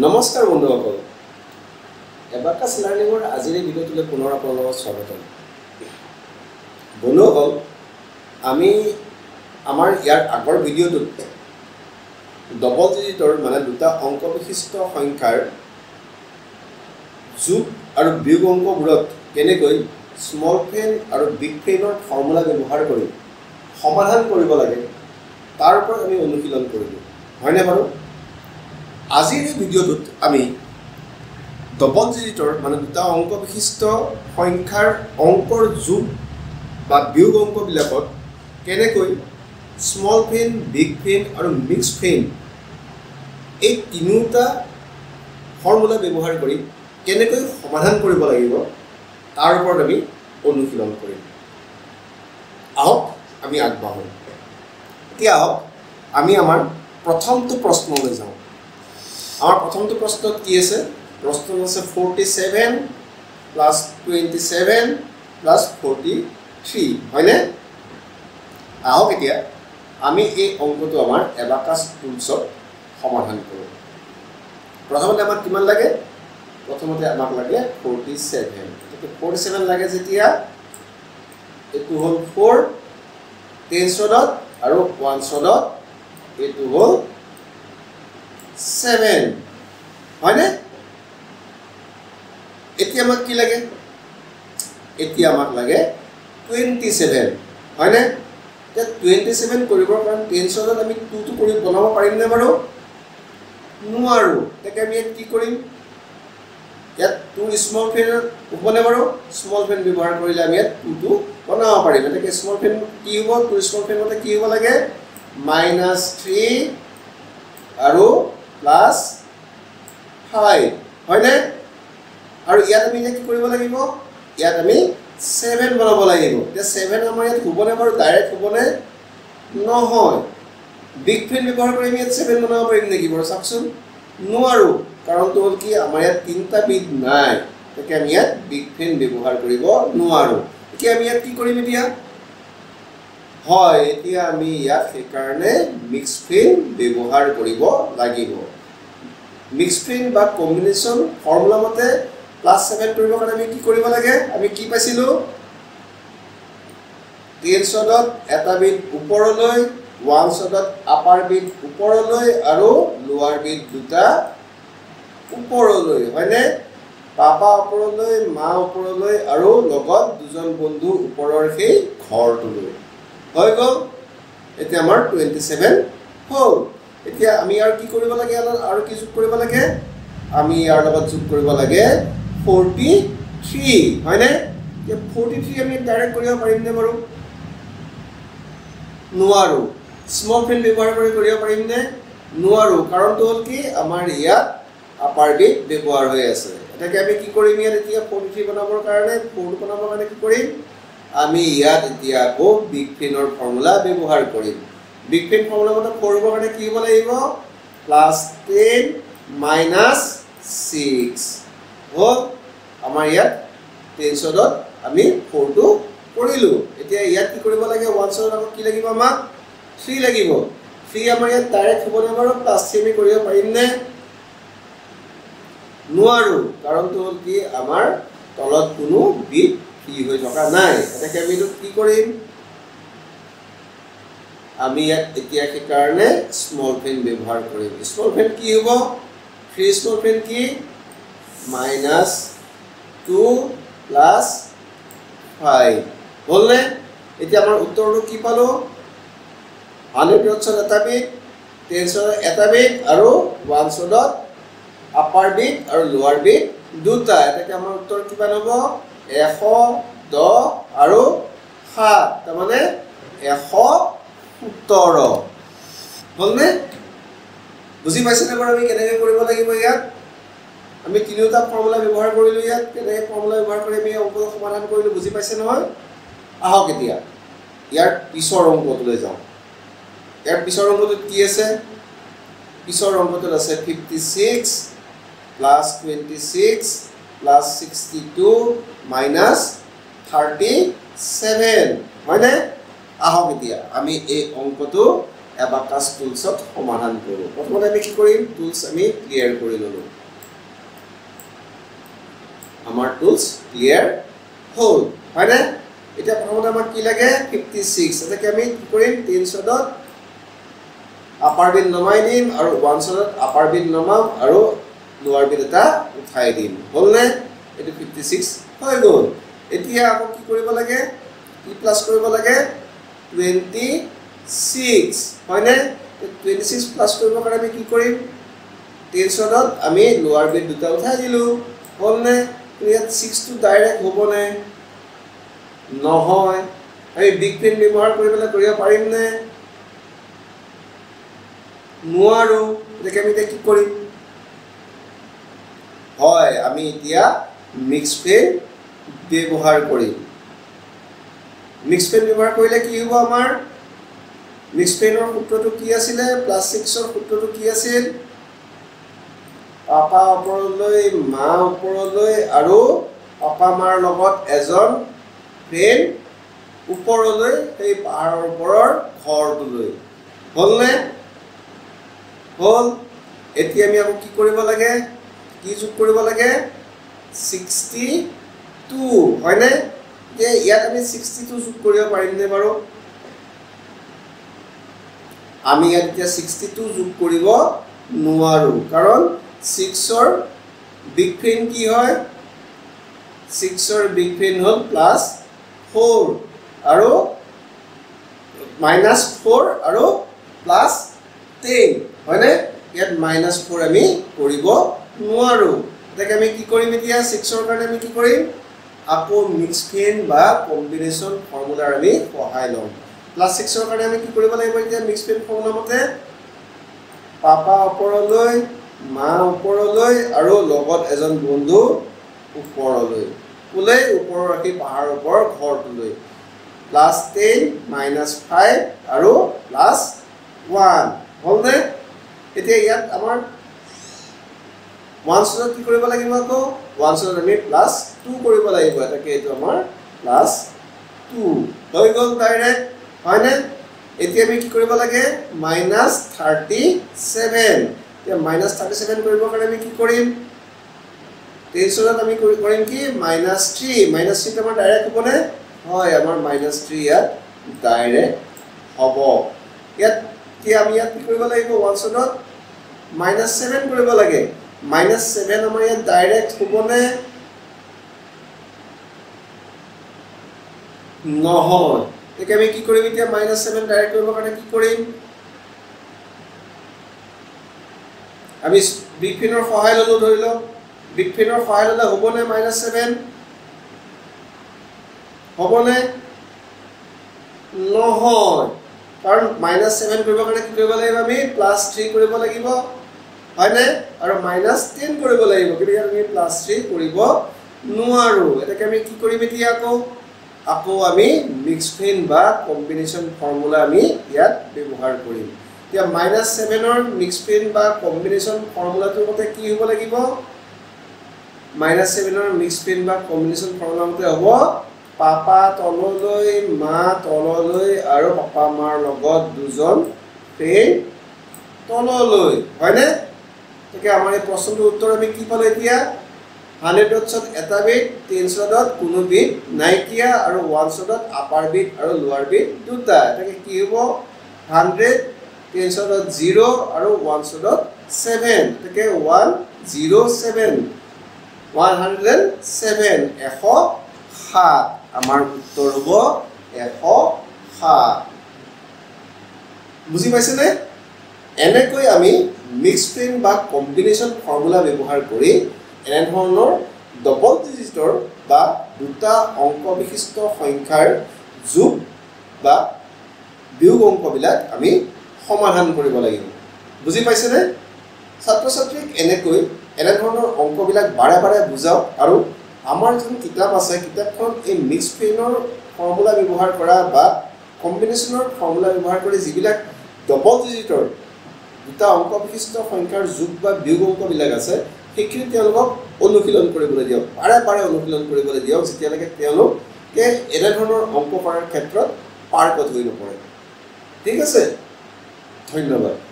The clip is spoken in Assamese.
নমস্কাৰ বন্ধুসকল এবাকাছ লাৰ্ণিঙৰ আজিৰ এই ভিডিঅ'টোলৈ পুনৰ আপোনালোকক স্বাগতম বন্ধুসকল আমি আমাৰ ইয়াৰ আগৰ ভিডিঅ'টোত ডবল ডিজিটৰ মানে দুটা অংক বিশিষ্ট সংখ্যাৰ যোগ আৰু বিয়োগ অংকবোৰত কেনেকৈ স্মল ফেন আৰু বিগ ফেনৰ ফৰ্মুলা ব্যৱহাৰ কৰি সমাধান কৰিব লাগে তাৰ ওপৰত আমি অনুশীলন কৰিলোঁ হয়নে বাৰু আজিৰ এই ভিডিঅ'টোত আমি ডবল ডিজিটৰ মানে দুটা অংক বিশিষ্ট সংখ্যাৰ অংকৰ যোগ বা বিয়োগ অংকবিলাকত কেনেকৈ স্মল ফেন বিগ ফেন আৰু মিক্স ফেন এই তিনিটা ফৰ্মুলা ব্যৱহাৰ কৰি কেনেকৈ সমাধান কৰিব লাগিব তাৰ ওপৰত আমি অনুশীলন কৰিম আহক আমি আগবাঢ়ো এতিয়া আহক আমি আমাৰ প্ৰথমটো প্ৰশ্নলৈ যাওঁ আমাৰ প্ৰথমটো প্ৰশ্নত কি আছে প্ৰশ্ন আছে 47 প্লাস 27 প্লাস 43 হয়নে আহক এতিয়া আমি এই অংকটো আমাৰ এবাকাছ টুলছত সমাধান কৰোঁ প্ৰথমতে আমাক কিমান লাগে প্ৰথমতে আমাক লাগে 47 এটো 47 লাগে যেতিয়া এটো হল 4 10 সদত আৰু 1 সদত এটো হল 7 হয়নে এতিয়া আমাক কি লাগে এতিয়া আমাক লাগে 27 হয়নে তে 27 কৰিবৰ কাৰণে 10 সদত আমি 2 টো কৰি বনাব পাৰিম নে বাৰু নোৱাৰো তেকে আমি কি কৰিম ইয়াত 2 স্মল ফেন উপনে বাৰু স্মল ফেন ব্যৱহাৰ কৰিলে আমি ইয়াত 2 টো বনাব পাৰিম তেকে স্মল ফেন কি হ'ব 2 স্মল ফেন মতে কি হ'ব লাগে -3 আৰু প্লাস 5 হয়নে আৰু ইয়াত আমি কি কৰিব লাগিব ইয়াত আমি 7 বনাব লাগিব তে 7 আমাৰ ইয়াত হ'বনে বাৰু ডাইৰেক্ট হ'বনে নহয় বিগ ফেন ব্যৱহাৰ কৰি আমি ইয়াত 7 বনাব পাৰিম নেকি বাৰু চাওকচোন নোৱাৰো কাৰণটো হ'ল কি আমাৰ ইয়াত তিনটা বিট নাই তেকে আমি ইয়াত বিগ ফেন ব্যৱহাৰ কৰিব নোৱাৰো এতিয়া আমি ইয়াত কি কৰিম এতিয়া হয় এতিয়া আমি ইয়াত সেই কাৰণে মিক্স ফেন ব্যৱহাৰ কৰিব লাগিব মিক্স ফেন বা কম্বিনেশন ফৰ্মুলা মতে +7 কৰিব কাৰণে আমি কি কৰিব লাগে আমি কি পাইছিলো 10 সদত এটা বিট ওপৰলৈ 1 সদত আপাৰ বিট ওপৰলৈ আৰু লোৱাৰ বিট দুটা ওপৰলৈ হয়নে পাপা ওপৰলৈ মা ওপৰলৈ আৰু লগত দুজন বন্ধু ওপৰৰ সেই ঘৰটোলৈ হৈ গ'ল এতিয়া আমাৰ 27 হ'ল এতিয়া আমি আৰু কি কৰিব লাগে আৰু কি যোগ কৰিব লাগে আমি ইয়াৰ লগত যোগ কৰিব লাগে 43 হয়নে যে 43 আমি ডাইৰেক্ট কৰিব পাৰিম নে বাৰু নোৱাৰো স্মল ফেন ব্যৱহাৰ কৰি কৰিব পাৰিম নে নোৱাৰো কাৰণটো হ'ল কি আমাৰ ইয়াত আপাৰ বিট ব্যৱহাৰ হৈ আছে এটাকে আমি কি কৰিম ইয়াত এতিয়া 43 বনাবৰ কাৰণে 4 বনাবৰ কাৰণে কি কৰিম আমি ইয়াত এতিয়া আকৌ বিগ ফেনৰ ফৰ্মুলা ব্যৱহাৰ কৰিম বিগ ফেন ফৰ্মুলা মতে 4 ৰ কাৰণে কি হ'ব লাগিব +10 -6 হ'ল আমাৰ ইয়াত 10 সদত আমি 4 টো কৰিলো এতিয়া ইয়াত কি কৰিব লাগে 1 সদত আকৌ কি লাগিব আমাক 3 লাগিব 3 আমাৰ ইয়াত ডাইৰেক্ট হ'ব নে বাৰু +3 আমি কৰিব পাৰিম নে নোৱাৰো কাৰণটো হ'ল কি আমাৰ তলত কোনো বিট কি হৈ থকা নাই এটাকে আমি কি কৰিম আমি ইয়াত এতিয়া সেই কাৰণে স্মল ফেন ব্যৱহাৰ কৰিম স্মল ফেন কি হ'ব 3 স্মল ফেন কি -2 + 5 হ'লনে এতিয়া আমাৰ উত্তৰটো কি পালো 100 সদত এটা বিট 10 সদত এটা বিট আৰু 1 সদত আপাৰ বিট আৰু লোৱাৰ বিট দুটা এটাকে আমাৰ উত্তৰ কিমান হ'ব 110 আৰু 7 তাৰ মানে 117 হ'লনে বুজি পাইছেনে বাৰু আমি কেনেকৈ কৰিব লাগিব ইয়াত আমি তিনিটা ফৰ্মুলা ব্যৱহাৰ কৰিলো ইয়াত কেনেকৈ ফৰ্মুলা ব্যৱহাৰ কৰি আমি অংকটো সমাধান কৰিলো বুজি পাইছে নহয় আহক এতিয়া ইয়াৰ পিছৰ অংকটোলৈ যাওঁ ইয়াৰ পিছৰ অংকটোত কি আছে পিছৰ অংকটোত আছে 56 + 26 + 62 - 37 হয়নে আহক এতিয়া আমি এই অংকটো এবাকাছ টুলছত সমাধান কৰোঁ। প্ৰথমতে আমি কি কৰিম, টুলছ আমি ক্লিয়াৰ কৰি ল'লোঁ। আমাৰ টুলছ ক্লিয়াৰ হ'ল, হয়নে? এতিয়া প্ৰথমতে আমাক কি লাগে 56। এটাকে আমি কি কৰিম, টেনছনত আপাৰ বিট নমাই দিম আৰু ওৱানছনত আপাৰ বিট নমাম আৰু লোৱাৰ বিট এটা উঠাই দিম। হ'লনে? এইটো 56 হৈ গ'ল। এতিয়া আকৌ কি কৰিব লাগে, কি প্লাছ কৰিব লাগে 26, হয়নে? 26 প্লাছ কৰিবৰ কাৰণে আমি কি কৰিম, টেনছনত আমি লোৱাৰ বিট দুটা উঠাই দিলোঁ। হ'লনে? ইয়াত 6টো ডাইৰেক্ট হ'বনে? নহয়। আমি বিগ পেন ব্যৱহাৰ কৰি পেলাই কৰিব পাৰিমনে? নোৱাৰোঁ। গতিকে আমি এতিয়া কি কৰিম, হয় আমি এতিয়া মিক্স পেন ব্যৱহাৰ কৰিম। মিক্স পেন ব্যৱহাৰ কৰিলে কি হ'ব, আমাৰ মিক্স পেনৰ সূত্ৰটো কি আছিলে, +6ৰ সূত্ৰটো কি আছিল, পাপা ওপৰলৈ মা ওপৰলৈ আৰু পাপা মাৰ লগত এজন ফ্ৰেণ্ড ওপৰলৈ, সেই পাহাৰৰ ওপৰৰ ঘৰটোলৈ। হ'লনে? হ'ল। এতিয়া আমি আকৌ কি কৰিব লাগে, কি যোগ কৰিব লাগে 62, হয়নে? যে ইয়াত আমি 62 যোগ কৰিব পাৰিমনে বাৰু? আমি ইয়াত এতিয়া 62 যোগ কৰিব নোৱাৰোঁ, কাৰণ 6ৰ বিগ ফ্ৰেণ্ড কি হয়, 6ৰ বিগ ফ্ৰেণ্ড হ'ল +4 আৰু -4 আৰু +10, হয়নে? ইয়াত -4 আমি কৰিব নোৱাৰোঁ। গতিকে আমি কি কৰিম, এতিয়া 6ৰ কাৰণে আমি কি কৰিম, আকৌ মিক্স ফ্ৰেণ্ড বা কম্বিনেশ্যন ফৰ্মুলাৰ আমি সহায় ল'ম। +6ৰ কাৰণে আমি কি কৰিব লাগিব, এতিয়া মিক্স ফ্ৰেণ্ড ফৰ্মুলা মতে পাপা ওপৰলৈ মা ওপৰলৈ আৰু লগত এজন বন্ধু ওপৰলৈ, কোলে ওপৰৰ ৰাখি পাহাৰৰ ওপৰৰ ঘৰটোলৈ, +10 -5 আৰু +1, হ'লনে? এতিয়া ইয়াত আমাৰ ওৱানছত কি কৰিব লাগিব, আকৌ ওৱানছত আমি +2 কৰিব লাগিব। এটাকে এইটো আমাৰ +2 হৈ গ'ল ডাইৰেক্ট, হয়নে? এতিয়া আমি কি কৰিব লাগে -37। এতিয়া -37 কৰিবৰ কাৰণে আমি কি কৰিম, টেনছনত আমি কৰিম কি -3 আমাৰ ডাইৰেক্ট হ'বনে? হয়, আমাৰ -3 ইয়াত ডাইৰেক্ট হ'ব। ইয়াত কি আমি ইয়াত কি কৰিব লাগিব, ওৱানছত -7 কৰিব লাগে। -7 আমাৰ ইয়াত ডাইৰেক্ট হ'বনে? নহয়। গতিকে আমি কি কৰিম, এতিয়া -7 ডাইৰেক্ট কৰিবৰ কাৰণে কি কৰিম, আমি বিগ ফ্ৰেণ্ডৰ সহায় ল'লোঁ। ধৰি লওক বিগ ফ্ৰেণ্ডৰ সহায় ল'লে হ'বনে -7? হ'বনে? নহয়, কাৰণ -7 কৰিবৰ কাৰণে কি কৰিব লাগিব, আমি +3 কৰিব লাগিব, হয়নে? আৰু -10 কৰিব লাগিব, কিন্তু ইয়াত আমি +3 কৰিব নোৱাৰোঁ। এটাকে আমি কি কৰিম, এতিয়া আকৌ আমি মিক্স ফ্ৰেণ্ড বা কম্বিনেশ্যন ফৰ্মুলা আমি ইয়াত ব্যৱহাৰ কৰিম। এতিয়া -7ৰ মিক্স ফ্ৰেণ্ড বা কম্বিনেশ্যন ফৰ্মুলাটোৰ মতে কি হ'ব লাগিব, -7ৰ মিক্স ফ্ৰেণ্ড বা কম্বিনেশ্যন ফৰ্মুলা মতে হ'ব পাপা তললৈ মা তললৈ আৰু পাপা মাৰ লগত দুজন ফ্ৰেণ্ড তললৈ, হয়নে? গতিকে আমাৰ এই প্ৰশ্নটোৰ উত্তৰ আমি কি পালোঁ, এতিয়া 100ত এটা বিট, টেনছনত কোনো বিট নাইকিয়া আৰু ওৱানছত আপাৰ বিট আৰু লোৱাৰ বিট দুটা। এটাকে কি হ'ব 100, টেনছনত 0 আৰু ওৱানছত 7, এটাকে 107, 107। আমাৰ উত্তৰ হ'ব 107। বুজি পাইছেনে? এনেকৈ আমি মিক্স ফ্ৰেণ্ড বা কম্বিনেশ্যন ফৰ্মুলা ব্যৱহাৰ কৰি এনেধৰণৰ ডবল ডিজিটৰ বা দুটা অংক বিশিষ্ট সংখ্যাৰ যোগ বা বিয়োগ অংকবিলাক আমি সমাধান কৰিব লাগিব। বুজি পাইছেনে? ছাত্ৰ ছাত্ৰীক এনেধৰণৰ অংকবিলাক বাৰে বাৰে বুজাওক আৰু আমাৰ যিখন কিতাপ আছে কিতাপখনত এই মিক্স ফ্ৰেণ্ডৰ ফৰ্মুলা ব্যৱহাৰ কৰা বা কম্বিনেশ্যনৰ ফৰ্মুলা ব্যৱহাৰ কৰি যিবিলাক ডবল ডিজিটৰ দুটা অংক বিশিষ্ট সংখ্যাৰ যোগ বা বিয়োগ অংকবিলাক আছে সেইখিনি তেওঁলোকক অনুশীলন কৰিবলৈ দিয়ক, বাৰে বাৰে অনুশীলন কৰিবলৈ দিয়ক, যেতিয়ালৈকে তেওঁলোকে এনেধৰণৰ অংক কৰাৰ ক্ষেত্ৰত পাৰ্গত হৈ নপৰে। ঠিক আছে? ধন্যবাদ।